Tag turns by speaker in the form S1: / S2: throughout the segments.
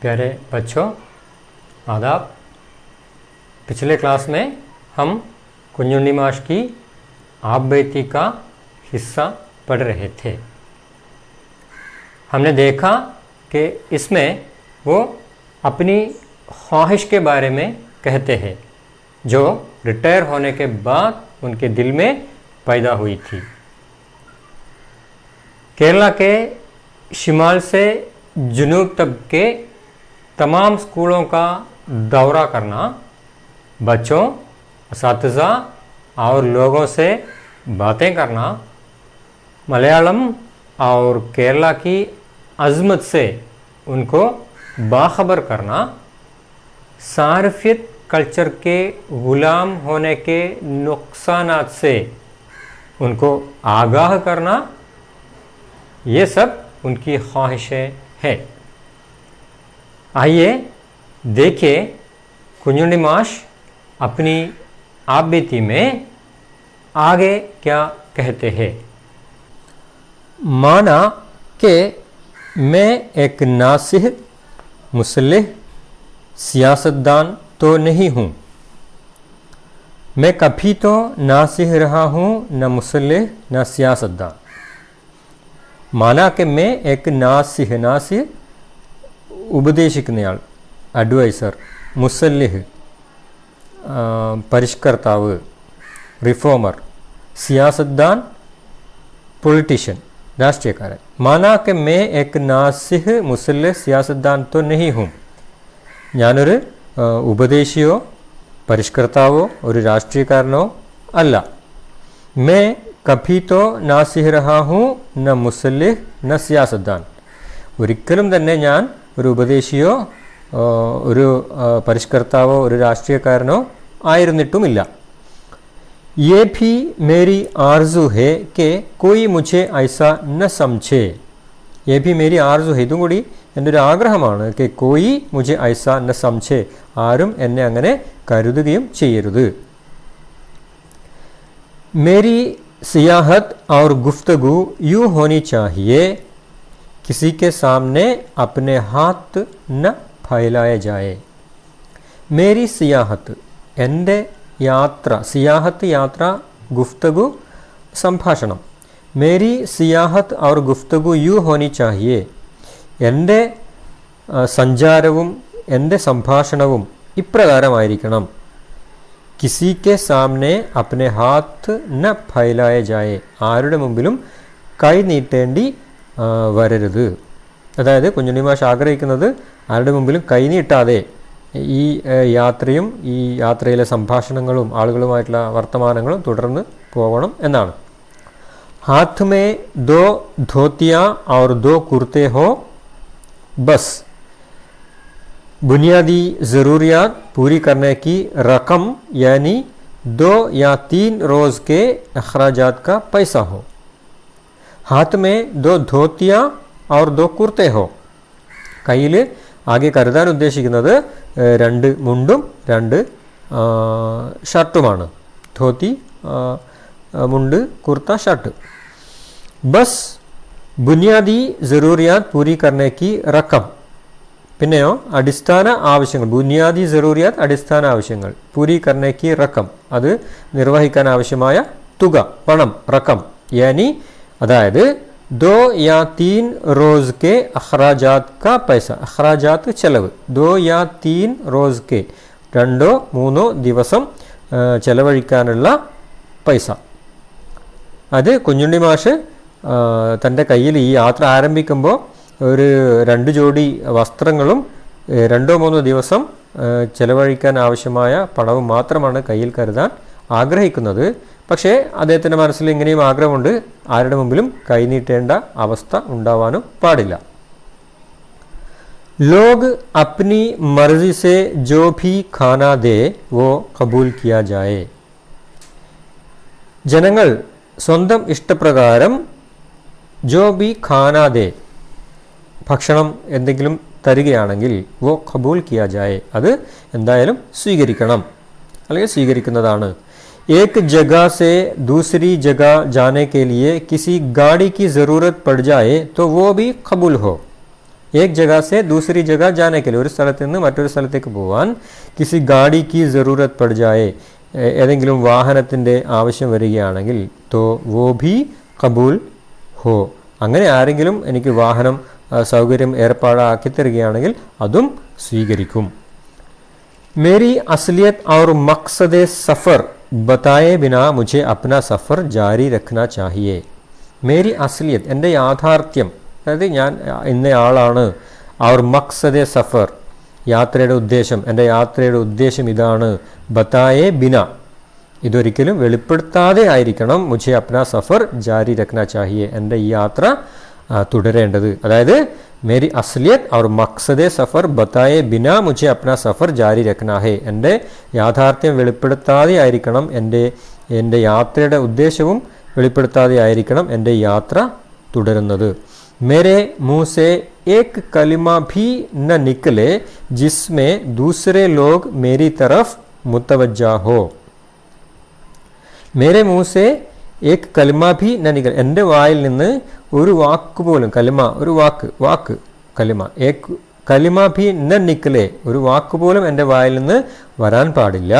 S1: प्यारे बच्चों, आदाब। पिछले क्लास में हम कुंजुंडी माश की आप बीती का हिस्सा पढ़ रहे थे। हमने देखा कि इसमें वो अपनी ख्वाहिश के बारे में कहते हैं जो रिटायर होने के बाद उनके दिल में पैदा हुई थी। केरला के शिमाल से जुनूब तक के तमाम स्कूलों का दौरा करना, बच्चों, असातिज़ा और लोगों से बातें करना, मलयालम और केरला की अज़मत से उनको बाखबर करना, सारफियत कल्चर के ग़ुलाम होने के नुक़सानात से उनको आगाह करना, ये सब उनकी ख्वाहिशें हैं। आइए देखिए कुंजुंडी माश अपनी आप बीती में आगे क्या कहते हैं। माना कि मैं एक नासिह मुसल्लिह सियासतदान तो नहीं हूँ। मैं कभी तो नासिह रहा हूँ, न मुसल्लिह न सियासतदान। माना कि मैं एक नासिह ഉപദേശിക്കുന്നയാൾ, adviser, മുസല്ലിഹ് പരിഷ്കർത്താവ്, reformer, സിയാസത്ദാൻ politician രാഷ്ട്രീയക്കാരൻ। മാനാ K may എക് നാസിഹ് മുസല്ലിഹ് സിയാസത്ദാൻ തോ നഹി ഹൂം। ഞാനൊരു ഉപദേശിയോ പരിഷ്കർത്താവോ ഒരു രാഷ്ട്രീയക്കാരനോ അല്ല। മേ കഭി തോ നാസിഹ് രഹാ ഹൂം ന മുസല്ലിഹ് ന സിയാസത്ദാൻ। ഒരിക്കലും തന്നെ ഞാൻ ഒരു ഉപദേശിയോ ഒരു പരിഷ്കർത്താവോ ഒരു രാഷ്ട്രീയക്കാരനോ ആയിരുന്നിട്ടുമില്ല। ये भी मेरी आरज़ू है कि कोई मुझे ऐसा न समझे। ये भी मेरी आरज़ू है, ഇതും കൂടി എൻ്റെ ഒരു ആഗ്രഹമാണ്। कि कोई मुझे ऐसा न समझे, ആരും എന്നെ അങ്ങനെ കരുതുകയും ചെയ്യരുത്। मेरी सियाहत और गुफ्तगू यूँ होनी चाहिए, किसी के सामने अपने हाथ न फैलाए जाए। मेरी सियाहत എൻ്റെ യാത്ര, സിയാഹത്ത് യാത്ര, ഗുഫ്തഗു സംഭാഷണം। മേരി സിയാഹത്ത് ഔർ ഗുഫ്തഗു യൂ ഹോനി ചാഹിയേ, എൻ്റെ സഞ്ചാരവും എൻ്റെ സംഭാഷണവും ഇപ്രകാരമായിരിക്കണം। കിസി കെ സാമനെ അപ്നെ ഹാത്ത് ന ഫൈലായ ജായേ, ആരുടെ മുമ്പിലും കൈ നീട്ടേണ്ടി വരരുത്। അതായത് കുഞ്ഞുണ്ണി മാഷ് ആഗ്രഹിക്കുന്നത് ആരുടെ മുമ്പിലും കൈ നീട്ടാതെ ഈ യാത്രയും ഈ യാത്രയിലെ സംഭാഷണങ്ങളും ആളുകളുമായിട്ടുള്ള വർത്തമാനങ്ങളും തുടർന്ന് പോകണം എന്നാണ്। ഹാത്ത് മേ ദോ ധോത്തിയ ഔർ ദോ കുർത്തെ ഹോ ബസ്। बुनियादी ज़रूरियात पूरी करने की रकम यानी 2 या 3 रोज़ के अखराजात का पैसा हो। हाथ में 2 ധോത്തിയ और 2 കുർത്തെ ഹോ। കയ്യിൽ ആകെ കരുതാൻ ഉദ്ദേശിക്കുന്നത് 2 മുണ്ടും 2 ഷർട്ടുമാണ്। ധോത്തി മുണ്ട്, കുർത്ത, ഷർട്ട്। ബസ് ബുനിയാദി ज़रूरियात पूरी करने की रकम। പിന്നെയോ അടിസ്ഥാന ആവശ്യങ്ങൾ, ബുനിയാദി ज़रूरियात അടിസ്ഥാന ആവശ്യങ്ങൾ, പൂരി കർണേക്ക് റക്കം, അത് നിർവഹിക്കാൻ ആവശ്യമായ തുക, പണം, റക്കം, യാനി അതായത് 2 या 3 रोज़ के अखराजात का पैसा। अखराजात ചെലവ്, 2 या 3 रोज़ के 2-3 ദിവസം ചെലവഴിക്കാനുള്ള പൈസ। അത് കുഞ്ഞുണ്ണി മാഷ് തൻ്റെ കയ്യിൽ ഈ യാത്ര ആരംഭിക്കുമ്പോൾ ഒരു 2 ജോഡി വസ്ത്രങ്ങളും 2-3 ദിവസം ചെലവഴിക്കാൻ ആവശ്യമായ പണവും മാത്രമാണ് കയ്യിൽ കരുതാൻ ആഗ്രഹിക്കുന്നത്। പക്ഷേ അദ്ദേഹത്തിൻ്റെ മനസ്സിൽ ഇങ്ങനെയും ആഗ്രഹമുണ്ട്, ആരുടെ മുമ്പിലും കൈനീട്ടേണ്ട അവസ്ഥ ഉണ്ടാവാനും പാടില്ല। ലോഗ് അപ്നി മർസി സെ ജോ ഭി ഖാന ദേ വോ ഖബൂൽ കിയാ ജായേ। ജനങ്ങൾ സ്വന്തം ഇഷ്ടപ്രകാരം ജോ ഭി ഖാന ദേ, ഭക്ഷണം എന്തെങ്കിലും തരികയാണെങ്കിൽ വോ ഖബൂൽ കിയാ ജായേ, അത് എന്തായാലും സ്വീകരിക്കണം അല്ലെങ്കിൽ സ്വീകരിക്കുന്നതാണ്। एक जगह से दूसरी जगह जाने के लिए किसी गाड़ी की ज़रूरत पड़ जाए तो वो भी कबूल हो। एक जगह से दूसरी जगह जाने के लिए ഒരു സ്ഥലത്ത് നിന്ന് മറ്റൊരു സ്ഥലത്തേക്ക് പോവാൻ किसी गाड़ी की ज़रूरत पड़ जाए ഏതെങ്കിലും വാഹനത്തിൻ്റെ ആവശ്യം വരികയാണെങ്കിൽ तो वो भी कबूल हो അങ്ങനെ ആരെങ്കിലും എനിക്ക് വാഹനം സൗകര്യം ഏർപ്പാടാക്കി തരികയാണെങ്കിൽ അതും സ്വീകരിക്കും मेरी असलियत और मकसद सफ़र बताए बिना मुझे अपना सफ़र जारी रखना चाहिए मेरी असलियत എൻ്റെ യാഥാർത്ഥ്യം അതായത് ഞാൻ ഇന്നയാളാണ് और मकसद सफ़र യാത്രയുടെ ഉദ്ദേശം എൻ്റെ യാത്രയുടെ ഉദ്ദേശം ഇതാണ് बताए बिना ഇതൊരിക്കലും വെളിപ്പെടുത്താതെ ആയിരിക്കണം മുझे अपना सफ़र जारी रखना चाहिए എൻ്റെ ഈ യാത്ര തുടരേണ്ടത് അതായത് मेरी असलियत और मकसद सफ़र बताए बिना मुझे अपना सफ़र जारी रखना है എൻ്റെ യാഥാർത്ഥ്യം വെളിപ്പെടുത്താതെ ആയിരിക്കണം എൻ്റെ യാത്രയുടെ ഉദ്ദേശവും വെളിപ്പെടുത്താതെ ആയിരിക്കണം എൻ്റെ യാത്ര തുടരുന്നത് मेरे मुंह से एक कलिमा भी न निकले जिसमें दूसरे लोग मेरी तरफ मुतवज्जा हो मेरे मुंह से एक कलिमा भी न निकले എൻ്റെ വായിൽ നിന്ന് ഒരു വാക്ക് പോലും കലിമ ഒരു വാക്ക് കലിമ ഏക് കലിമ ഭി ന നിക്കലെ ഒരു വാക്ക് പോലും എൻ്റെ വായിൽ നിന്ന് വരാൻ പാടില്ല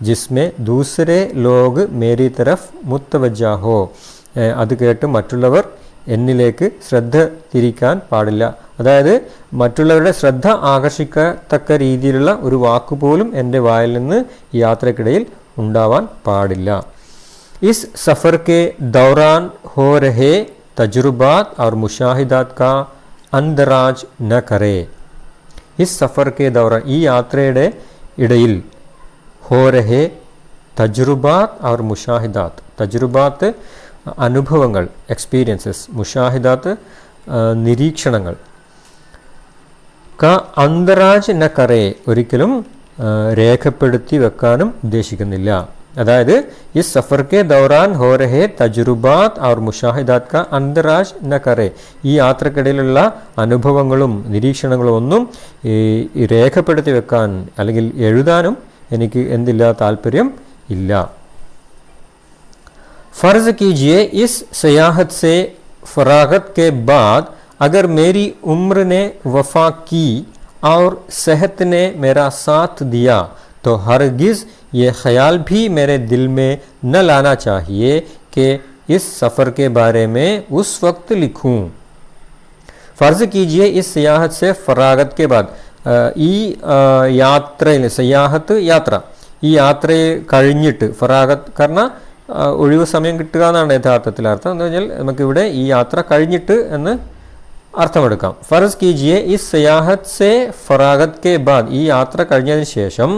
S1: ജിസ്മെ ദൂസരെ ലോഗ് മേരി തരഫ് മുത്തവജ്ജാ ഹോ അത് കേട്ട് മറ്റുള്ളവർ എന്നിലേക്ക് ശ്രദ്ധ തിരിക്കാൻ പാടില്ല അതായത് മറ്റുള്ളവരുടെ ശ്രദ്ധ ആകർഷിക്കത്തക്ക രീതിയിലുള്ള ഒരു വാക്ക് പോലും എൻ്റെ വായിൽ നിന്ന് ഈ യാത്രക്കിടയിൽ ഉണ്ടാവാൻ പാടില്ല इस सफ़र के दौरान हो रहे तजुर्बात और मुशाहिदात का अंदराज न करे इस सफ़र के दौरान ഈ യാത്രയുടെ ഇടയിൽ हो रहे तजुर्बात और मुशाहिदात തജുർബാത്ത് അനുഭവങ്ങൾ എക്സ്പീരിയൻസസ് മുഷാഹിദാത്ത് നിരീക്ഷണങ്ങൾ ക അന്തരാജ് ന കറേ ഒരിക്കലും രേഖപ്പെടുത്തി വെക്കാനും ഉദ്ദേശിക്കുന്നില്ല അതായത് ഈ സഫർ കെ ദൗറാൻ ഹോ രഹേ തജുർബാത്ത് और മുഷാഹിദാത്ത് ക അന്തരാജ് ന കറേ ഈ യാത്രക്കിടയിലുള്ള അനുഭവങ്ങളും നിരീക്ഷണങ്ങളും ഒന്നും ഈ രേഖപ്പെടുത്തി വെക്കാൻ അല്ലെങ്കിൽ എഴുതാനും എനിക്ക് എന്തില്ല താല്പര്യം ഇല്ല फ़र्ज़ कीजिए इस सयाहत से फ़रागत के बाद अगर मेरी उम्र ने वफ़ा की और सेहत ने मेरा साथ दिया तो हरगिज़ ये ख़याल भी मेरे दिल में न लाना चाहिए कि इस सफ़र के बारे में उस वक्त लिखूं फ़र्ज़ कीजिए इस सयाहत से फ़रागत के बाद ഈ യാത്രയിൽ സയാഹത്ത് യാത്ര ഈ യാത്രയെ കഴിഞ്ഞിട്ട് ഫറാഗത്ത് കാരണം ഒഴിവ് സമയം കിട്ടുക എന്നാണ് യഥാർത്ഥത്തിൽ അർത്ഥം എന്ന് പറഞ്ഞാൽ നമുക്കിവിടെ ഈ യാത്ര കഴിഞ്ഞിട്ട് എന്ന് അർത്ഥമെടുക്കാം ഫർസ് കീജിയെ ഈ സയാഹത്ത് സെ ഫറാഗത്ത് കെ ബാദ് ഈ യാത്ര കഴിഞ്ഞതിന് ശേഷം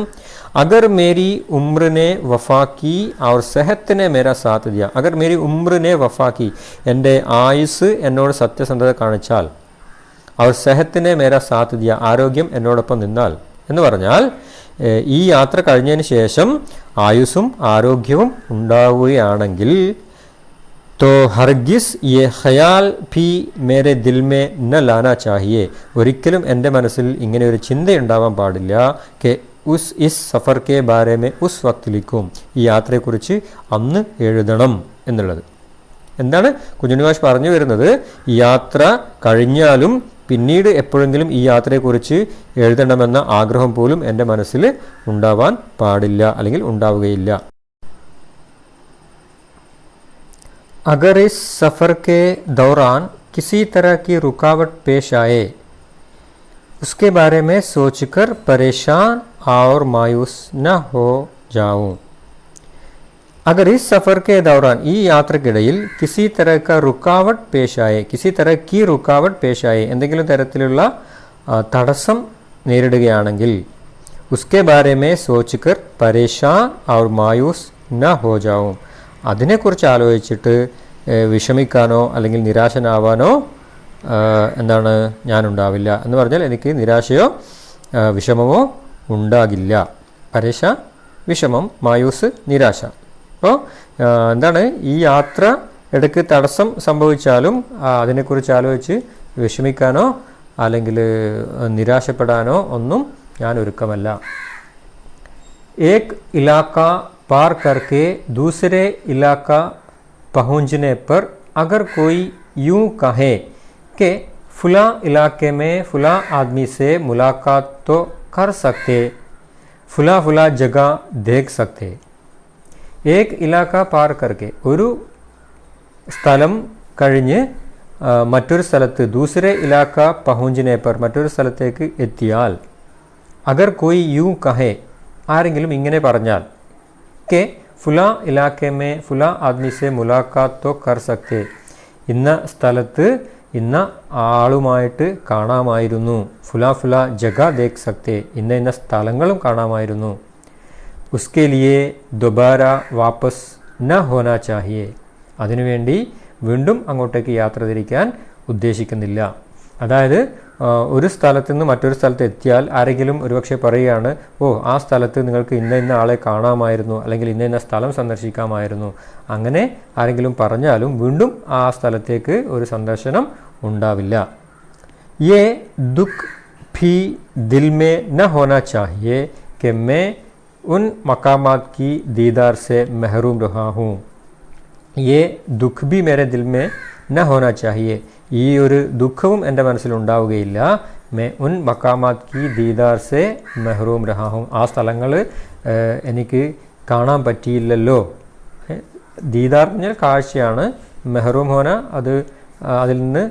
S1: अगर मेरी उम्र ने वफ़ा की और सेहत ने मेरा साथ दिया अगर मेरी उम्र ने वफ़ा की എൻ്റെ ആയുസ് എന്നോട് സത്യസന്ധത കാണിച്ചാൽ और सेहत ने मेरा साथ दिया ആരോഗ്യം എന്നോടൊപ്പം നിന്നാൽ എന്ന് പറഞ്ഞാൽ ഈ യാത്ര കഴിഞ്ഞതിന് ശേഷം ആയുസ്സും ആരോഗ്യവും ഉണ്ടാവുകയാണെങ്കിൽ तो हरगिज़ ये ख़याल भी मेरे दिल में न लाना चाहिए ഒരിക്കലും എൻ്റെ മനസ്സിൽ ഇങ്ങനെ ഒരു ചിന്തയുണ്ടാവാൻ പാടില്ല कि इस सफ़र के बारे में उस वक्त लिखूं ഈ യാത്രയെക്കുറിച്ച് അന്ന് എഴുതണം എന്നുള്ളത് എന്താണ് കുഞ്ഞുണ്ണി മാഷ് പറഞ്ഞു വരുന്നത് ഈ യാത്ര കഴിഞ്ഞാലും പിന്നീട് എപ്പോഴെങ്കിലും ഈ യാത്രയെക്കുറിച്ച് എഴുതണമെന്ന ആഗ്രഹം പോലും എൻ്റെ മനസ്സിൽ ഉണ്ടാവാൻ പാടില്ല അല്ലെങ്കിൽ ഉണ്ടാവുകയില്ല अगर इस सफ़र के दौरान किसी तरह की रुकावट पेश आए उसके बारे में सोचकर परेशान और मायूस न हो जाऊं अगर इस सफ़र के दौरान ഈ യാത്രക്കിടയിൽ किसी तरह का रुकावट पेश आए किसी तरह की रुकावट पेश आए എന്തെങ്കിലും തരത്തിലുള്ള തടസ്സം നേരിടുകയാണെങ്കിൽ उसके बारे में सोचकर परेशान और मायूस न हो जाऊं അതിനെക്കുറിച്ച് ആലോചിച്ചിട്ട് വിഷമിക്കാനോ അല്ലെങ്കിൽ നിരാശനാവാനോ എന്താണ് ഞാനുണ്ടാവില്ല എന്ന് പറഞ്ഞാൽ എനിക്ക് നിരാശയോ വിഷമമോ ഉണ്ടാകില്ല പരേശ വിഷമം മായൂസ് നിരാശ അപ്പോൾ എന്താണ് ഈ യാത്ര ഇടയ്ക്ക് തടസ്സം സംഭവിച്ചാലും അതിനെക്കുറിച്ച് ആലോചിച്ച് വിഷമിക്കാനോ അല്ലെങ്കിൽ നിരാശപ്പെടാനോ ഒന്നും ഞാൻ ഒരുക്കമല്ല एक इलाका पार करके दूसरे इलाका पहुंचने पर अगर कोई यूं कहे कि फुला इलाके में फुला आदमी से मुलाकात तो कर सकते, फुला फुला जगह देख सकते. एक इलाका पार करके ഒരു സ്ഥലം കഴിഞ്ഞ് മറ്റൊരു സ്ഥലത്ത് दूसरे इलाका पहुंचने पर മറ്റൊരു സ്ഥലത്തേക്ക് എത്തിയാൽ अगर कोई यूं कहे ആരെങ്കിലും ഇങ്ങനെ പറഞ്ഞാൽ के फुला इलाके में फुला आदमी से मुलाकात तो कर सकते, ഇന്ന സ്ഥലത്ത് ഇന്ന ആളുമായിട്ട് കാണാമായിരുന്നു, ഫുലാ ഫുലാ ജഗ ദേഖ് സക്തെ, ഇന്ന ഇന്ന സ്ഥലങ്ങളും കാണാമായിരുന്നു. उसके लिए दोबारा वापस न होना चाहिए, അതിനുവേണ്ടി വീണ്ടും അങ്ങോട്ടേക്ക് യാത്ര തിരിക്കാൻ ഉദ്ദേശിക്കുന്നില്ല. അതായത് ഒരു സ്ഥലത്ത് നിന്ന് മറ്റൊരു സ്ഥലത്ത് എത്തിയാൽ ആരെങ്കിലും ഒരുപക്ഷെ പറയുകയാണ്, ഓ ആ സ്ഥലത്ത് നിങ്ങൾക്ക് ഇന്ന ഇന്ന ആളെ കാണാമായിരുന്നു, അല്ലെങ്കിൽ ഇന്ന ഇന്ന സ്ഥലം സന്ദർശിക്കാമായിരുന്നു. അങ്ങനെ ആരെങ്കിലും പറഞ്ഞാലും വീണ്ടും ആ സ്ഥലത്തേക്ക് ഒരു സന്ദർശനം ഉണ്ടാവില്ല. യേ ദുഃഖ് ഭി ദിൽ മേ ന ഹോന ചാഹിയെ കെ മേ ഉൻ മക്കാമാത് കി ദീദാർ സെ മെഹറൂം രഹാ ഹൂം. യേ ദുഃഖ് ഭി മേരെ ദിൽ മേ ന ഹോന ചാഹിയെ, ഈ ഒരു ദുഃഖവും എൻ്റെ മനസ്സിലുണ്ടാവുകയില്ല. മേ ഉൻ മക്കാമാത് കി ദീദാർ സെ മെഹറൂം രഹാ ഹൂം, ആ സ്ഥലങ്ങൾ എനിക്ക് കാണാൻ പറ്റിയില്ലല്ലോ. ദീദാർ പറഞ്ഞാൽ കാഴ്ചയാണ്, മെഹറൂം ഹോന അത് അതിൽ നിന്ന്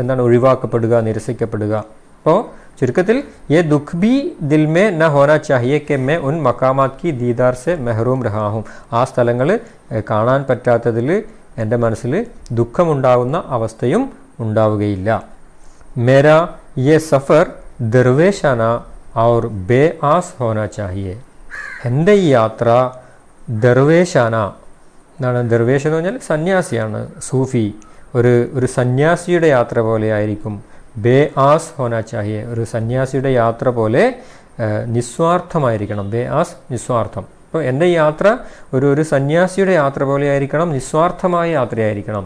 S1: എന്താണ് ഒഴിവാക്കപ്പെടുക, നിരസിക്കപ്പെടുക. അപ്പോൾ ചുരുക്കത്തിൽ യെ ദുഃഖ് ഭി ദിൽ മേ ന ഹോന ചാഹിയെ കെ മേ ഉൻ മക്കാമാത് കി ദീദാർ സെ മെഹറൂം രഹാ ഹൂം, ആ സ്ഥലങ്ങൾ കാണാൻ പറ്റാത്തതിൽ എൻ്റെ മനസ്സിൽ ദുഃഖമുണ്ടാകുന്ന അവസ്ഥയും ഉണ്ടാവുകയില്ല. മേരാ യെ Zafar ദർവേശാന our bay as Ho Naa ചാഹിയെ, എൻ്റെ ഈ യാത്ര ദർവേശാന എന്നാണ്. ദർവേഷ് എന്ന് പറഞ്ഞാൽ സന്യാസിയാണ്, സൂഫി, ഒരു സന്യാസിയുടെ യാത്ര പോലെ ആയിരിക്കും. ബേ ആസ് ഹോന ചാഹിയെ, ഒരു സന്യാസിയുടെ യാത്ര പോലെ നിസ്വാർത്ഥമായിരിക്കണം. Bay as നിസ്വാർത്ഥം. അപ്പോൾ എൻ്റെ യാത്ര ഒരു സന്യാസിയുടെ യാത്ര പോലെ ആയിരിക്കണം, നിസ്വാർത്ഥമായ യാത്രയായിരിക്കണം.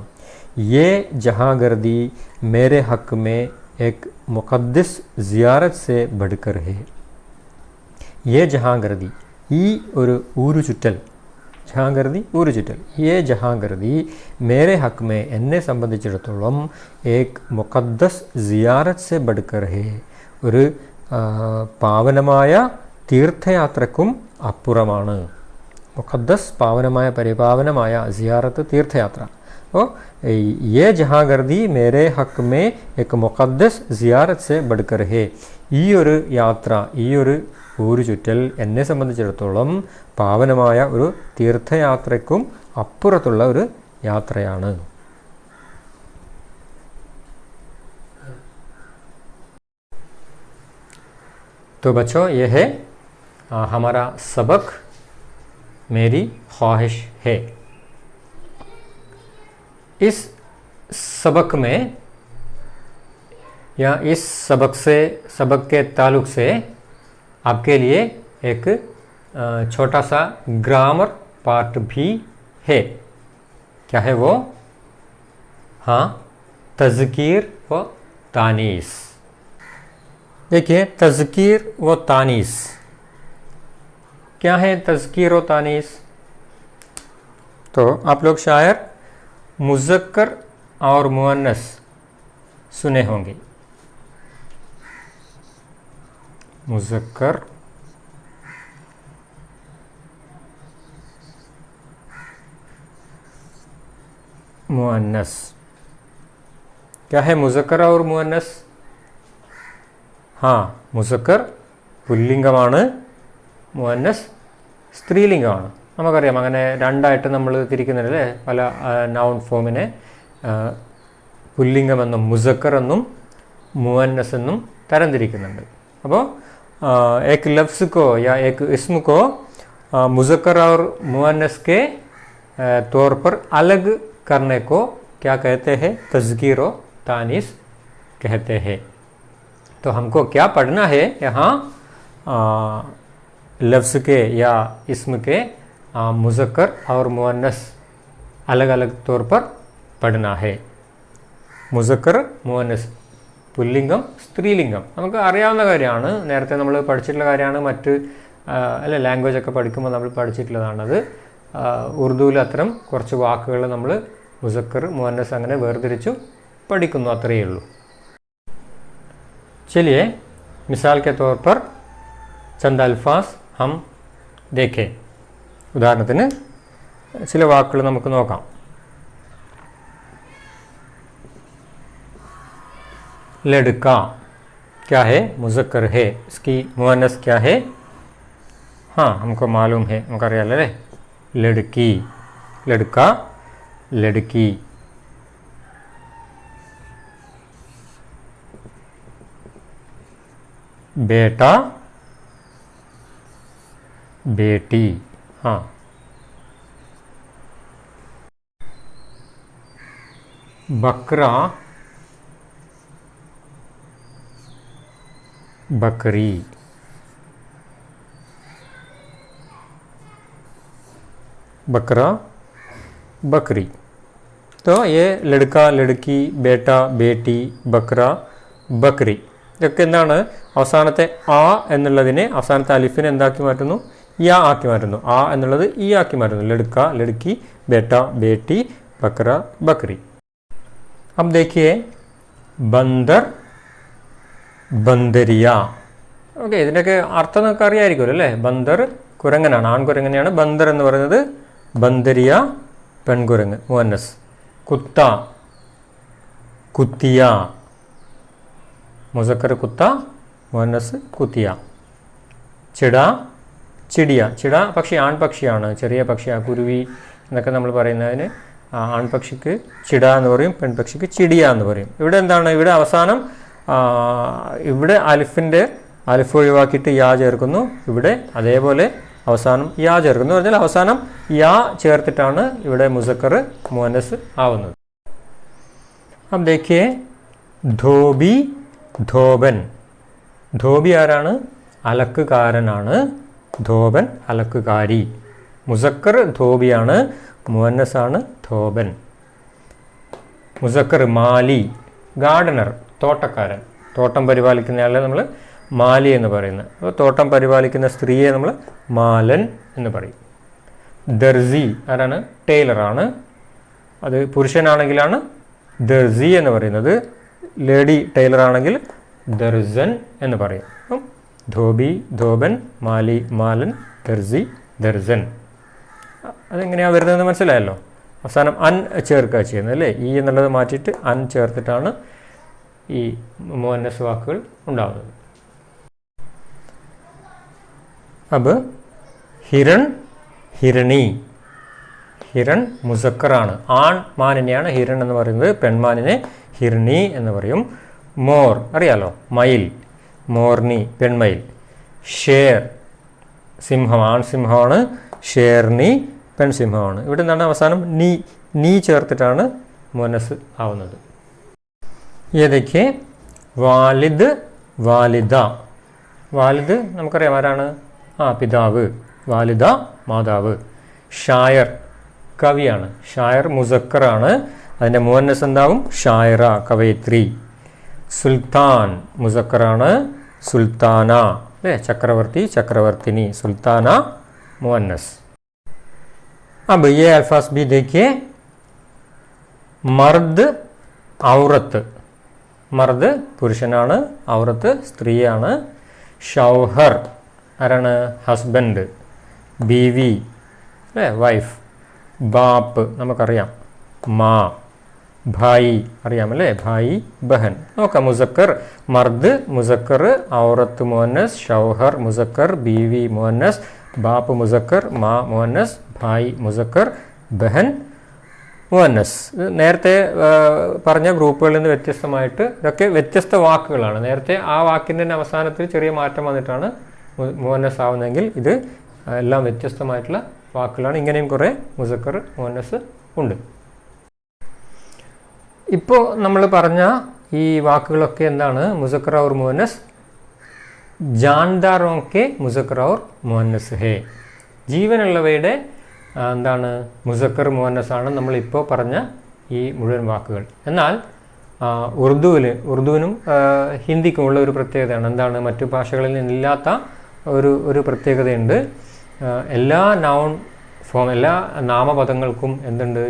S1: യേ ജഹാഗർദി മേരെ ഹക്ക് മേ എക് മുഖദ്ദിസ് സിയാറത്ത് സെ ബഡ്കർ ഹേ. യേ ജഹാഗർദി, ഈ ഒരു ഊരുചുറ്റൽ, ജഹാഗർദി ഊരുചുറ്റൽ. യേ ജഹാഗർദി മേരെ ഹക്ക് മേ, എന്നെ സംബന്ധിച്ചിടത്തോളം ഏക് മുഖദ്ദസ് സിയാറത്ത് സെ ബഡ്കർ ഹേ, ഒരു പാവനമായ തീർത്ഥയാത്രക്കും അപ്പുറമാണ്. മുഖദ്ദസ് പാവനമായ പരിപാവനമായ, സിയാറത്ത് തീർത്ഥയാത്ര. അപ്പോൾ യേ ജഹാഗർദി മേരെ ഹക്ക് മേ എക് മുഖദ്ദസ് സിയാറത്ത് സെ ബഡ്കർ ഹേ, ഈ ഒരു യാത്ര, ഈ ഒരു ഊരുചുറ്റൽ എന്നെ സംബന്ധിച്ചിടത്തോളം പാവനമായ ഒരു തീർത്ഥയാത്രയ്ക്കും അപ്പുറത്തുള്ള ഒരു യാത്രയാണ്. तो बच्चों ये है हमारा सबक मेरी ख्वाहिश है. इस सबक में या इस सबक के ताल्लुक से आपके लिए एक छोटा सा ग्रामर पार्ट भी है. क्या है वो? हाँ, तज़कीर व तानीस. देखिए, तज़कीर व तानीस क्या है? तज़कीर व तानीस, तो आप लोग शायर मुज़क्कर और मुअन्नस सुने होंगे. मुज़क्कर मुअन्नस. क्या है मुज़क्कर और मुअन्नस? हाँ, മുസക്കർ പുല്ലിംഗമാണ്, മുഅന്നസ് സ്ത്രീലിംഗമാണ്. നമുക്കറിയാം, അങ്ങനെ രണ്ടായിട്ട് നമ്മൾ തിരിക്കുന്നുണ്ടല്ലേ. പല നൗൺ ഫോമിനെ പുല്ലിംഗമെന്നും മുസക്കർ എന്നും മുഅന്നസ് എന്നും തരംതിരിക്കുന്നുണ്ട്. അപ്പോൾ एक लफ्ज़ को या एक इस्म को मुज़क्कर और मुअन्नस के तौर पर अलग करने को क्या कहते हैं? तज़कीर व तानीस कहते हैं. तो हमको क्या पढ़ना है यहाँ? लफ्ज़ के या इस्म के मुज़क्कर और मुअन्नस अलग अलग तौर पर पढ़ना है. मुज़क्कर मुअन्नस, പുല്ലിംഗം സ്ത്രീലിംഗം നമുക്ക് അറിയാവുന്ന കാര്യമാണ്, നേരത്തെ നമ്മൾ പഠിച്ചിട്ടുള്ള കാര്യമാണ്. മറ്റ് അല്ലെ ലാംഗ്വേജ് ഒക്കെ പഠിക്കുമ്പോൾ നമ്മൾ പഠിച്ചിട്ടുള്ളതാണത്. ഉറുദുവിൽ അത്തരം കുറച്ച് വാക്കുകൾ നമ്മൾ മുസക്കർ മുഅന്നസ് അങ്ങനെ വേർതിരിച്ചു പഠിക്കുന്നു, അത്രയേ ഉള്ളൂ. चलिए मिसाल के तौर पर चंद अल्फाज हम देखें. ഉദാഹരണത്തിന് ചില വാക്കുകൾ നമുക്ക് നോക്കാം. लड़का क्या है? मुज़क्कर है. इसकी मुअन्नस क्या है? हाँ हमको मालूम है, हमको അറിയാലോ അല്ലേ. लड़की, लड़का, लड़की. बेटा, बेटी. हाँ बकरा, बकरी. बकरा, बकरी. तो ये लड़का, लड़की, बेटा, बेटी, बकरा, बकरी ഇതൊക്കെ എന്താണ്? അവസാനത്തെ ആ എന്നുള്ളതിനെ അവസാനത്തെ അലിഫിനെ എന്താക്കി മാറ്റുന്നു? യാ ആക്കി മാറ്റുന്നു. ആ എന്നുള്ളത് ഈ ആക്കി മാറ്റുന്നു. ലഡ്ക, ലഡ്की, बेटा, बेटी, बकरा, बकरी. अब देखिए बंदर, ബന്ദരിയ. ഓക്കെ, ഇതിൻ്റെയൊക്കെ അർത്ഥം നമുക്ക് അറിയാമായിരിക്കുമല്ലോ അല്ലേ. ബന്ദർ കുരങ്ങനാണ്, ആൺകുരങ്ങനെയാണ് ബന്ദർ എന്ന് പറയുന്നത്. ബന്ദരിയ പെൺകുരങ്ങ് മുഅന്നസ്. കുത്ത, കുത്തിയ. മുസക്കർ കുത്ത, മുഅന്നസ് കുത്തിയ. ചിട, ചിടിയ. ചിട പക്ഷി ആൺപക്ഷിയാണ്, ചെറിയ പക്ഷിയാണ്, കുരുവി എന്നൊക്കെ നമ്മൾ പറയുന്നതിന് ആൺപക്ഷിക്ക് ചിട എന്ന് പറയും, പെൺപക്ഷിക്ക് ചിടിയ എന്ന് പറയും. ഇവിടെ എന്താണ്? ഇവിടെ അവസാനം ഇവിടെ അലിഫ് ഒഴിവാക്കിയിട്ട് യാ ചേർക്കുന്നു. ഇവിടെ അതേപോലെ അവസാനം യാ ചേർക്കുന്നു. പറഞ്ഞാൽ അവസാനം യാ ചേർത്തിട്ടാണ് ഇവിടെ മുസക്കർ മുഅന്നസ് ആവുന്നത്. अब देखिए ധോബി, ധോബൻ. ധോബി ആരാണ്? അലക്കുകാരനാണ്. ധോബൻ അലക്കുകാരി. മുസക്കർ ധോബിയാണ്, മുഅന്നസാണ് ധോബൻ. മുസക്കർ മാലി, ഗാർഡനർ, തോട്ടക്കാരൻ. തോട്ടം പരിപാലിക്കുന്നയാളെ നമ്മൾ മാലി എന്ന് പറയുന്നത്. അപ്പോൾ തോട്ടം പരിപാലിക്കുന്ന സ്ത്രീയെ നമ്മൾ മാലൻ എന്ന് പറയും. ദർസി ആരാണ്? ടൈലറാണ്. അത് പുരുഷനാണെങ്കിലാണ് ദർസി എന്ന് പറയുന്നത്. ലേഡി ടൈലർ ആണെങ്കിൽ ദർസൻ എന്ന് പറയും. അപ്പം ധോബി, ധോബൻ, മാലി, മാലൻ, ദർസി, ദർസൻ. അതെങ്ങനെയാണ് വരുന്നതെന്ന് മനസ്സിലായല്ലോ. അവസാനം അൻ ചേർക്കുക ചെയ്യുന്നത് അല്ലേ. ഈ എന്നുള്ളത് മാറ്റിയിട്ട് അൻ ചേർത്തിട്ടാണ് ഈ മുഅന്നസ് വാക്കുകൾ ഉണ്ടാവുന്നത്. അബ് ഹിരൺ, ഹിരണി. ഹിരൺ മുസക്കറാണ്, ആൺ മാനിനെയാണ് ഹിരൺ എന്ന് പറയുന്നത്. പെൺമാനിനെ ഹിർണി എന്ന് പറയും. മോർ അറിയാലോ, മയിൽ, മോർണി പെൺമയിൽ. ഷേർ സിംഹം, ആൺ സിംഹമാണ്. ഷേർണി പെൺസിംഹമാണ്. ഇവിടെ എന്താണ്? അവസാനം നീ ചേർത്തിട്ടാണ് മുഅന്നസ് ആവുന്നത്. ये देखिए വാലിദ്, വാലിദ. വാലിദ് നമുക്കറിയാം ആരാണ്? പിതാവ്. വാലിദ മാതാവ്. ഷായർ കവിയാണ്. ഷായർ മുസക്കറാണ്. അതിൻ്റെ മുഅന്നസ് എന്താവും? ഷായറ കവയിത്രി. സുൽത്താൻ മുസക്കറാണ്. സുൽത്താന അല്ലേ, ചക്രവർത്തി, ചക്രവർത്തിനി. സുൽത്താന മുഅന്നസ്. अब ये अल्फाज भी देखिए. മർദ്, ഔറത്ത്. മർദ് പുരുഷനാണ്, ഔറത്ത് സ്ത്രീയാണ്. ഷൗഹർ ആരാണ്? ഹസ്ബൻഡ്. ബീവി അല്ലേ, വൈഫ്. ബാപ്പ് നമുക്കറിയാം, മാ. ഭായി അറിയാമല്ലേ, ഭായി, ബഹൻ. നോക്കാം. മുസക്കർ മർദ്, മുസക്കർ, ഔറത്ത് മുഅന്നസ്, ഷൗഹർ മുസക്കർ, ബീവി മുഅന്നസ്, ബാപ്പ് മുസക്കർ, മാ മുഅന്നസ്, ഭായി മുസക്കർ, ബഹൻ മുഅന്നസ്. നേരത്തെ പറഞ്ഞ ഗ്രൂപ്പുകളിൽ നിന്ന് വ്യത്യസ്തമായിട്ട് ഇതൊക്കെ വ്യത്യസ്ത വാക്കുകളാണ്. നേരത്തെ ആ വാക്കിൻ്റെ അവസാനത്തിൽ ചെറിയ മാറ്റം വന്നിട്ടാണ് മുഅന്നസ് ആവുന്നതെങ്കിൽ ഇത് എല്ലാം വ്യത്യസ്തമായിട്ടുള്ള വാക്കുകളാണ്. ഇങ്ങനെയും കുറേ മുസക്കർ മുഅന്നസ് ഉണ്ട്. ഇപ്പോൾ നമ്മൾ പറഞ്ഞ ഈ വാക്കുകളൊക്കെ എന്താണ്? മുസക്കർ ഔർ മുഅന്നസ്. ജാൻദാറോ കെ മുസക്കർ ഔർ മുഅന്നസ് ഹേ. ജീവനുള്ളവയുടെ എന്താണ്? മുസക്കർ മുഅന്നസാണ് നമ്മളിപ്പോൾ പറഞ്ഞ ഈ മുഴുവൻ വാക്കുകൾ. എന്നാൽ ഉറുദുവിനും ഹിന്ദിക്കുമുള്ള ഒരു പ്രത്യേകതയാണ്. എന്താണ്? മറ്റു ഭാഷകളിൽ നിന്നില്ലാത്ത ഒരു പ്രത്യേകതയുണ്ട്. എല്ലാ നൗൺ ഫോം, എല്ലാ നാമപദങ്ങൾക്കും എന്തുണ്ട്?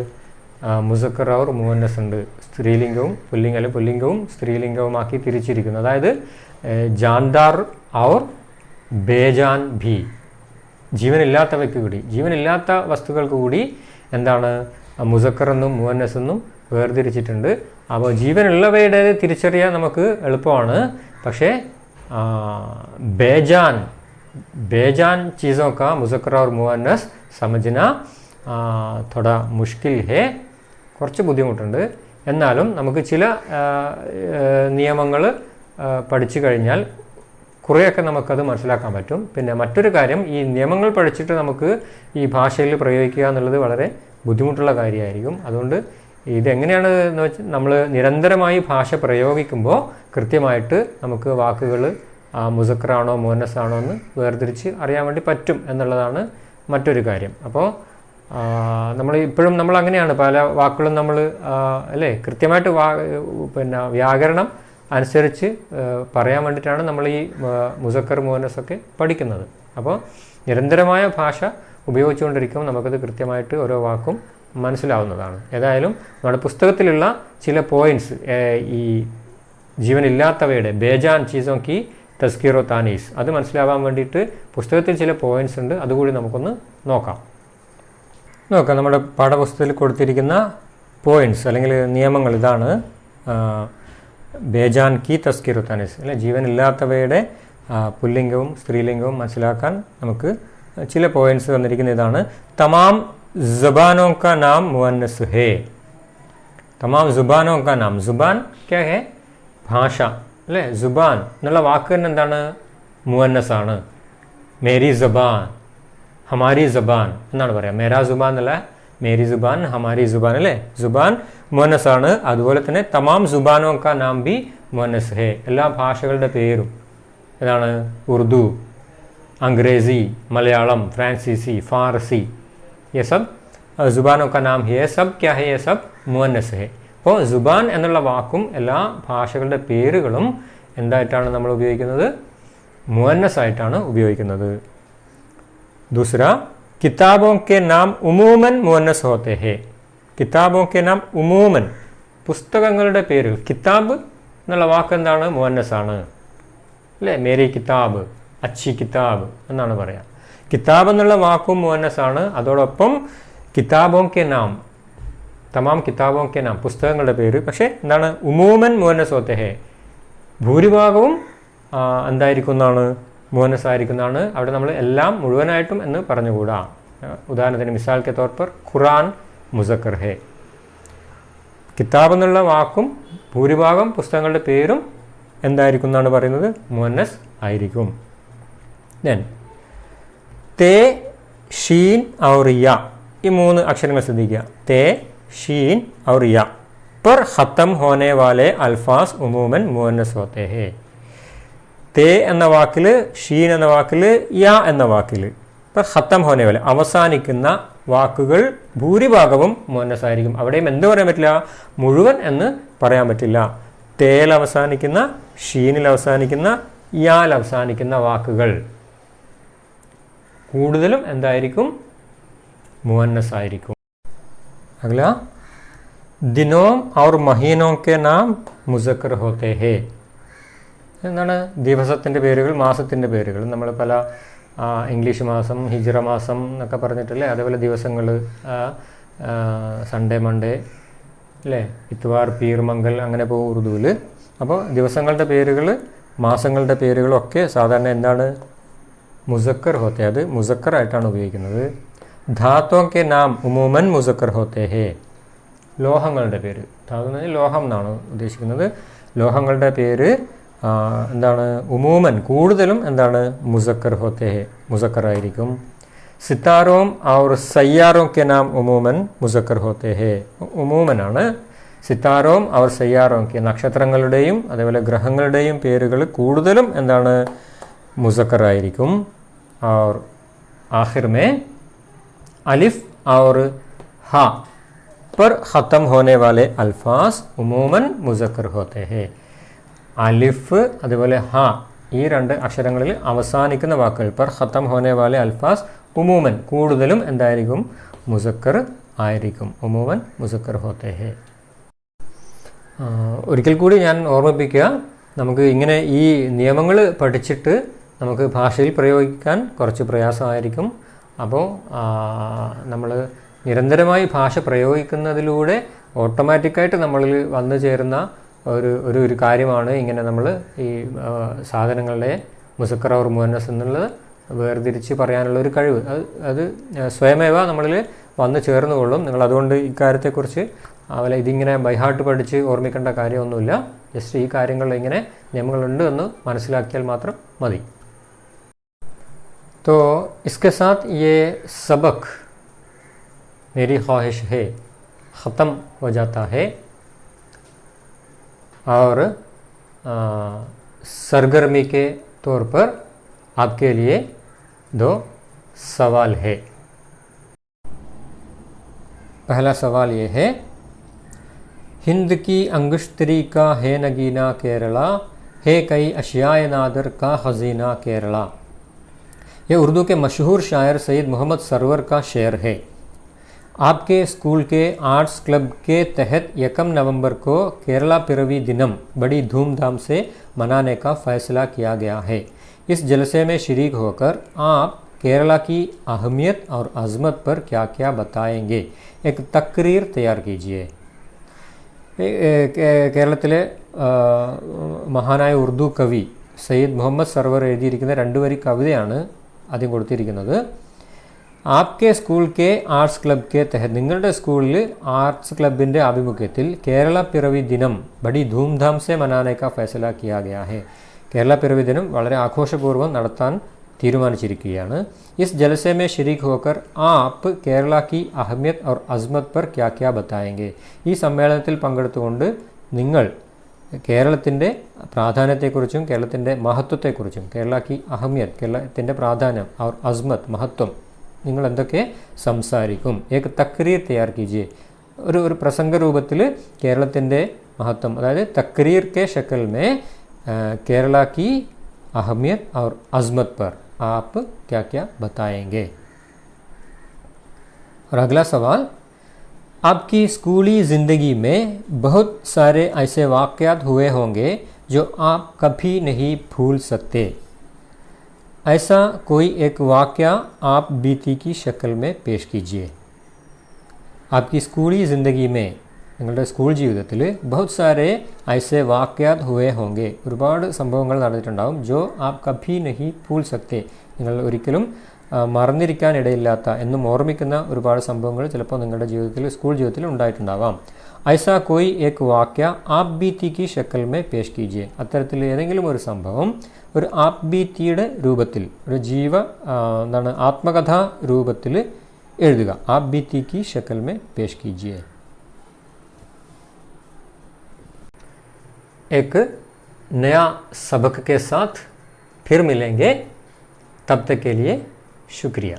S1: മുസക്കർ ഔർ മുഅന്നസ് ഉണ്ട്. സ്ത്രീലിംഗവും പുല്ലിംഗവും സ്ത്രീലിംഗവുമാക്കി തിരിച്ചിരിക്കുന്നു. അതായത് ജാൻദാർ ഔർ ബേജാൻ ഭി, ജീവനില്ലാത്തവയ്ക്ക് കൂടി, ജീവനില്ലാത്ത വസ്തുക്കൾക്ക് കൂടി എന്താണ് മുസക്കർ എന്നും മുഅന്നസ് എന്നും വേർതിരിച്ചിട്ടുണ്ട്. അപ്പോൾ ജീവനുള്ളവയുടെ തിരിച്ചറിയാൻ നമുക്ക് എളുപ്പമാണ്. പക്ഷേ बेजान चीज़ों का मुज़क्कर और मुअन्नस समझना थोड़ा मुश्किल है, കുറച്ച് ബുദ്ധിമുട്ടുണ്ട്. എന്നാലും നമുക്ക് ചില നിയമങ്ങൾ പഠിച്ചു കഴിഞ്ഞാൽ കുറേയൊക്കെ നമുക്കത് മനസ്സിലാക്കാൻ പറ്റും. പിന്നെ മറ്റൊരു കാര്യം, ഈ നിയമങ്ങൾ പഠിച്ചിട്ട് നമുക്ക് ഈ ഭാഷയിൽ പ്രയോഗിക്കുക എന്നുള്ളത് വളരെ ബുദ്ധിമുട്ടുള്ള കാര്യമായിരിക്കും. അതുകൊണ്ട് ഇതെങ്ങനെയാണ് എന്ന് വെച്ചാൽ നമ്മൾ നിരന്തരമായി ഭാഷ പ്രയോഗിക്കുമ്പോൾ കൃത്യമായിട്ട് നമുക്ക് വാക്കുകൾ മുസക്കറാണോ മുഅന്നസാണോ എന്ന് വേർതിരിച്ച് അറിയാൻ വേണ്ടി പറ്റും എന്നുള്ളതാണ് മറ്റൊരു കാര്യം. അപ്പോൾ നമ്മൾ ഇപ്പോഴും നമ്മൾ അങ്ങനെയാണ് പല വാക്കുകളും നമ്മൾ അല്ലേ കൃത്യമായിട്ട് പിന്നെ വ്യാകരണം അനുസരിച്ച് പറയാൻ വേണ്ടിയിട്ടാണ് നമ്മൾ ഈ മുസക്കർ മുഅന്നസൊക്കെ പഠിക്കുന്നത്. അപ്പോൾ നിരന്തരമായ ഭാഷ ഉപയോഗിച്ചുകൊണ്ടിരിക്കുമ്പോൾ നമുക്കത് കൃത്യമായിട്ട് ഓരോ വാക്കും മനസ്സിലാവുന്നതാണ്. ഏതായാലും നമ്മുടെ പുസ്തകത്തിലുള്ള ചില പോയിൻറ്റ്സ്, ഈ ജീവനില്ലാത്തവയുടെ ബേജാൻ ചീസോं की തസ്കീർ ഓ താനീസ്, അത് മനസ്സിലാവാൻ വേണ്ടിയിട്ട് പുസ്തകത്തിൽ ചില പോയിൻറ്റ്സ് ഉണ്ട്, അതുകൂടി നമുക്കൊന്ന് നോക്കാം. നമ്മുടെ പാഠപുസ്തകത്തിൽ കൊടുത്തിരിക്കുന്ന പോയിൻറ്റ്സ് അല്ലെങ്കിൽ നിയമങ്ങൾ ഇതാണ്. ബേജാൻ കി തസ്കീർ ഓ താനീസ്, അല്ലെ ജീവനില്ലാത്തവയുടെ പുല്ലിംഗവും സ്ത്രീലിംഗവും മനസ്സിലാക്കാൻ നമുക്ക് ചില പോയിൻറ്റ്സ് തന്നിരിക്കുന്ന ഇതാണ്. തമാം ज़ुबानों का नाम मुअन्नस है. तमाम ज़ुबानों का नाम, ज़ुबान क्या है? ഭാഷ അല്ലേ. ജുബാൻ എന്നുള്ള വാക്ക് തന്നെ എന്താണ്? മുഅന്നസ് ആണ്. മേരി ജുബാൻ, ഹമാരി ജുബാൻ എന്നാണ് പറയാം. മേരാ ജുബാൻ എന്നല്ല, മേരി ജുബാൻ, ഹമാരി ജുബാൻ അല്ലേ. ജുബാൻ മുഅന്നസ് ആണ്. അതുപോലെ തന്നെ തമാം ജുബാനോ കാ നാം ബി മുഅന്നസ് ഹേ, എല്ലാ ഭാഷകളുടെ പേരും ഏതാണ്? ഉറുദു, അംഗ്രേസി, മലയാളം, ഫ്രാൻസീസി, ഫാർസി, ये सब जुबानों का नाम है. सब क्या है? ये सब मुअन्नस है. അപ്പോൾ ജുബാൻ എന്നുള്ള വാക്കും എല്ലാ ഭാഷകളുടെ പേരുകളും എന്തായിട്ടാണ് നമ്മൾ ഉപയോഗിക്കുന്നത്? മുഅന്നസ് ആയിട്ടാണ് ഉപയോഗിക്കുന്നത്. दूसरा, किताबों के नाम उमूमन मुअन्नस होते हैं. किताबों के नाम उमूमन, പുസ്തകങ്ങളുടെ പേരുകൾ. കിതാബ് എന്നുള്ള വാക്ക് എന്താണ്? മുഅന്നസ് ആണ് അല്ലേ. മേരി കിതാബ്, അച്ചി കിതാബ് എന്നാണ് പറയാം. കിതാബ് എന്നുള്ള വാക്കും മുഅന്നസ് ആണ്. അതോടൊപ്പം കിതാബോं के नाम, തമാം കിതാബോं के नाम, പുസ്തകങ്ങളുടെ പേര്. പക്ഷേ എന്താണ്? ഉമൂമൻ മുഅന്നസ് ഹോത്തെ ഹേ, ഭൂരിഭാഗവും എന്തായിരിക്കും എന്നാണ്? മുഅന്നസ് ആയിരിക്കുന്നതാണ്. അവിടെ നമ്മൾ എല്ലാം മുഴുവനായിട്ടും എന്ന് പറഞ്ഞുകൂടാ. ഉദാഹരണത്തിന് മിസാൽ കെ തൗർ പർ ഖുറാൻ മുസക്കർ ഹേ. കിതാബ് എന്നുള്ള വാക്കും ഭൂരിഭാഗം പുസ്തകങ്ങളുടെ പേരും എന്തായിരിക്കും എന്നാണ് പറയുന്നത്? മുഅന്നസ് ആയിരിക്കും. ദെൻ തേ, ഷീൻ ഔർ യ, ഈ മൂന്ന് അക്ഷരങ്ങൾ ശ്രദ്ധിക്കുക. തേ, ഷീൻ ഔർ യ पर ख़त्म होने वाले अल्फाज उमूमन मुअन्नस होते हैं. തേ എന്ന വാക്കിൽ, ഷീൻ എന്ന വാക്കിൽ, യ എന്ന വാക്കിൽ पर ख़त्म होने वाले അവസാനിക്കുന്ന വാക്കുകൾ ഭൂരിഭാഗവും മുഅന്നസ് ആയിരിക്കും. അവിടെയും എന്ത് പറയാൻ പറ്റില്ല? മുഴുവൻ എന്ന് പറയാൻ പറ്റില്ല. തേൽ അവസാനിക്കുന്ന, ഷീനിൽ അവസാനിക്കുന്ന, യാൽ അവസാനിക്കുന്ന വാക്കുകൾ കൂടുതലും എന്തായിരിക്കും? മുഅന്നസ് ആയിരിക്കും. അഗല, ദിനോം ഔർ മഹീനോं के नाम മുസക്കർ ഹോത്തെ ഹേ. എന്താണ്? ദിവസത്തിൻ്റെ പേരുകൾ, മാസത്തിൻ്റെ പേരുകൾ. നമ്മൾ പല ഇംഗ്ലീഷ് മാസം, ഹിജ്റ മാസം എന്നൊക്കെ പറഞ്ഞിട്ടല്ലേ. അതേപോലെ ദിവസങ്ങൾ, സൺഡേ, മൺഡേ അല്ലേ, ഇത്വാർ, പീർ, മംഗൽ, അങ്ങനെ പോകും ഉറുദുവിൽ. അപ്പോൾ ദിവസങ്ങളുടെ പേരുകൾ, മാസങ്ങളുടെ പേരുകളൊക്കെ സാധാരണ എന്താണ്? മുസക്കർ ഹോത്തെ, അത് മുസക്കർ ആയിട്ടാണ് ഉപയോഗിക്കുന്നത്. ധാത്തോं के नाम ഉമൂമൻ മുസക്കർ ഹോത്തെ ഹേ. ലോഹങ്ങളുടെ പേര്, ധാതു എന്ന് പറഞ്ഞാൽ ലോഹം എന്നാണ് ഉദ്ദേശിക്കുന്നത്. ലോഹങ്ങളുടെ പേര് എന്താണ്? ഉമൂമൻ, കൂടുതലും എന്താണ്? മുസക്കർ ഹോത്തെ ഹേ, മുസക്കർ ആയിരിക്കും. സിത്താരോം ഔർ സയ്യാറോं के नाम ഉമൂമൻ മുസക്കർ ഹോത്തെ ഹേ. ഉമൂമനാണ്. സിത്താരോം ഔർ സയ്യാറോं के, നക്ഷത്രങ്ങളുടെയും അതേപോലെ ഗ്രഹങ്ങളുടെയും പേരുകൾ കൂടുതലും എന്താണ്? മുസക്കർ ആയിരിക്കും. और आखिर में अलिफ और हा पर ख़त्म होने वाले अल्फाज उमूमन मुज़क्कर होते हैं. അലിഫ് അതുപോലെ ഹ, ഈ രണ്ട് അക്ഷരങ്ങളിൽ അവസാനിക്കുന്ന വാക്കുകൾ पर ख़त्म होने वाले अल्फाज ഉമൂമൻ, കൂടുതലും എന്തായിരിക്കും? മുസക്കർ ആയിരിക്കും. ഉമൂമൻ മുസക്കർ ഹോത്തെ ഹേ. ഒരിക്കൽ കൂടി ഞാൻ ഓർമ്മിപ്പിക്കുക, നമുക്ക് ഇങ്ങനെ ഈ നിയമങ്ങൾ പഠിച്ചിട്ട് നമുക്ക് ഭാഷയിൽ പ്രയോഗിക്കാൻ കുറച്ച് പ്രയാസമായിരിക്കും. അപ്പോൾ നമ്മൾ നിരന്തരമായി ഭാഷ പ്രയോഗിക്കുന്നതിലൂടെ ഓട്ടോമാറ്റിക്കായിട്ട് നമ്മളിൽ വന്നു ചേരുന്ന ഒരു കാര്യമാണ് ഇങ്ങനെ നമ്മൾ ഈ സാധനങ്ങളുടെ മുസക്കർ ഓർ മുഅന്നസ് എന്നുള്ളത് വേർതിരിച്ച് പറയാനുള്ള ഒരു കഴിവ്. അത് സ്വയമേവ നമ്മളിൽ വന്നു ചേർന്നുകൊള്ളും. നിങ്ങൾ അതുകൊണ്ട് ഇക്കാര്യത്തെക്കുറിച്ച് ഇതിങ്ങനെ ബൈഹാർട്ട് പഠിച്ച് ഓർമ്മിക്കേണ്ട കാര്യമൊന്നുമില്ല. ജസ്റ്റ് ഈ കാര്യങ്ങളിൽ ഇങ്ങനെ നിയമങ്ങളുണ്ട് എന്ന് മനസ്സിലാക്കിയാൽ മാത്രം മതി. तो इसके साथ ये सबक मेरी ख्वाहिश है ख़त्म हो जाता है और सरगर्मी के तौर पर आपके लिए 2 सवाल है. पहला सवाल ये है, हिंद की अंगुश्तरी का है नगीना केरला, है कई अशियाए नादर का ख़ज़ीना केरला. यह उर्दू के मशहूर शायर सैयद मोहम्मद सरवर का शेर है. आपके स्कूल के आर्ट्स क्लब के तहत 1 नवंबर को केरला पिरवी दिनम बड़ी धूमधाम से मनाने का फ़ैसला किया गया है. इस जलसे में शरीक होकर आप केरला की अहमियत और अज़मत पर क्या क्या बताएंगे? एक तकरीर तैयार कीजिए. കേരളത്തിലെ മഹാനായ ഉറുദു കവി സയ്യിദ് മുഹമ്മദ് സർവർ എഴുതിയിരിക്കുന്ന 2 വരി കവിതയാണ് ആദ്യം കൊടുത്തിരിക്കുന്നത്. ആപ്കെ സ്കൂൾ കെ ആർട്സ് ക്ലബ് കെ തെഹത്, നിങ്ങളുടെ സ്കൂളിൽ ആർട്സ് ക്ലബിൻ്റെ ആഭിമുഖ്യത്തിൽ കേരള പിറവി ദിനം ബഡി ധൂംധാം സെ മനാനെ കാ ഫൈസല കിയാ ഗയാ ഹെ. കേരള പിറവി ദിനം വളരെ ആഘോഷപൂർവ്വം നടത്താൻ തീരുമാനിച്ചിരിക്കുകയാണ്. ഇസ് ജലസെ മേ ശരീക് ഹോക്കർ ആപ്പ് കേരള കി അഹമിയത് ഔർ അസ്മത് പർ ക്യാ ക്യാ ബതായെങ്കെ. ഈ സമ്മേളനത്തിൽ പങ്കെടുത്തുകൊണ്ട് നിങ്ങൾ കേരളത്തിൻ്റെ പ്രാധാന്യത്തെക്കുറിച്ചും കേരളത്തിൻ്റെ മഹത്വത്തെക്കുറിച്ചും, കേരള കി അഹമിയത് കേരളത്തിൻ്റെ പ്രാധാന്യം ഔർ അസ്മത് മഹത്വം, നിങ്ങൾ എന്തൊക്കെ സംസാരിക്കും? ഏക് തക്രീർ തയ്യാർ കീജിയെ. ഒരു പ്രസംഗ രൂപത്തിൽ കേരളത്തിൻ്റെ മഹത്വം, അതായത് തക്രീർ കെ ഷക്കൽ മേ കേരള കി अहमियत और अज़मत पर आप क्या क्या बताएंगे? और अगला सवाल, आपकी स्कूली ज़िंदगी में बहुत सारे ऐसे वाक़यात हुए होंगे जो आप कभी नहीं भूल सकते. ऐसा कोई एक वाक़या आप बीती की शक्ल में पेश कीजिए. आपकी स्कूली ज़िंदगी में, നിങ്ങളുടെ സ്കൂൾ ജീവിതത്തിൽ ബഹുത് സാരെ ഐസെ വാക്യാത് ഹുവേ ഹോങ്കെ, ഒരുപാട് സംഭവങ്ങൾ നടന്നിട്ടുണ്ടാകും. ജോ ആപ് കഭി നഹി ഭൂൽ സക്തെ, നിങ്ങൾ ഒരിക്കലും മറന്നിരിക്കാൻ ഇടയില്ലാത്ത, എന്നും ഓർമ്മിക്കുന്ന ഒരുപാട് സംഭവങ്ങൾ ചിലപ്പോൾ നിങ്ങളുടെ ജീവിതത്തിൽ, സ്കൂൾ ജീവിതത്തിൽ ഉണ്ടായിട്ടുണ്ടാവാം. ഐസാ കോയി ഏക് വാക്യ ആപ് ബീത്തി കി ഷക്കൽ മേ പേഷ് കീജിയെ. അത്തരത്തിൽ ഏതെങ്കിലും ഒരു സംഭവം ഒരു ആപ് ബീത്തിയുടെ രൂപത്തിൽ, ഒരു ആത്മകഥാ രൂപത്തിൽ എഴുതുക. ആപ് ബീത്തി കി ഷക്കൽ മേ പേഷ് കീജിയെ. एक नया सबक के साथ फिर मिलेंगे. तब तक के लिए शुक्रिया.